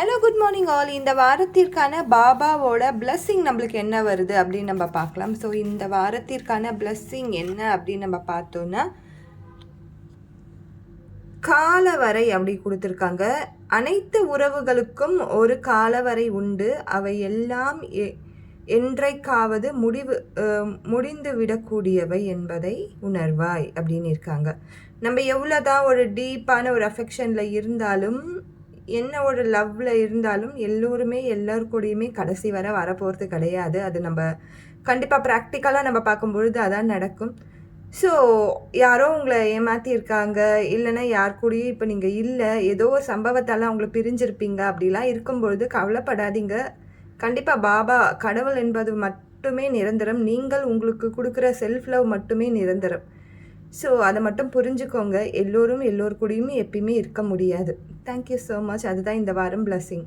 Hello good morning all. இந்த வாரத்திற்கான பாபாவோட blessing நம்மளுக்கு என்ன வருது அப்படின்னு நம்ம பார்க்கலாம். ஸோ இந்த வாரத்திற்கான பிளஸ்ஸிங் என்ன அப்படின்னு நம்ம பார்த்தோன்னா, காலவரை அப்படி கொடுத்துருக்காங்க. அனைத்து உறவுகளுக்கும் ஒரு காலவரை உண்டு, அவை எல்லாம் என்றைக்காவது முடிந்து விடக்கூடியவை என்பதை உணர்வாய் அப்படின்னு இருக்காங்க. நம்ம எவ்வளோதான் ஒரு டீப்பான ஒரு அஃபெக்ஷனில் இருந்தாலும், என்ன ஒரு லவ்வில் இருந்தாலும், எல்லோருமே எல்லாருக்கூடையுமே கடைசி வரை வரப்போகிறது கிடையாது. அது நம்ம கண்டிப்பாக ப்ராக்டிக்கலாக நம்ம பார்க்கும்பொழுது அதான் நடக்கும். ஸோ யாரோ உங்களை ஏமாற்றியிருக்காங்க, இல்லைன்னா யார் கூடயும் இப்போ நீங்கள் இல்லை, ஏதோ ஒரு சம்பவத்தால் அவங்கள பிரிஞ்சிருப்பீங்க. அப்படிலாம் இருக்கும்பொழுது கவலைப்படாதீங்க. கண்டிப்பாக பாபா கடவுள் என்பது மட்டுமே நிரந்தரம். நீங்கள் உங்களுக்கு கொடுக்குற செல்ஃப் லவ் மட்டுமே நிரந்தரம். ஸோ அதை மட்டும் புரிஞ்சுக்கோங்க. எல்லோரும் எல்லோரு கூடயுமே எப்பயுமே இருக்க முடியாது. Thank you so much. அதுதான் இந்த வாரம் பிளஸ்ஸிங்.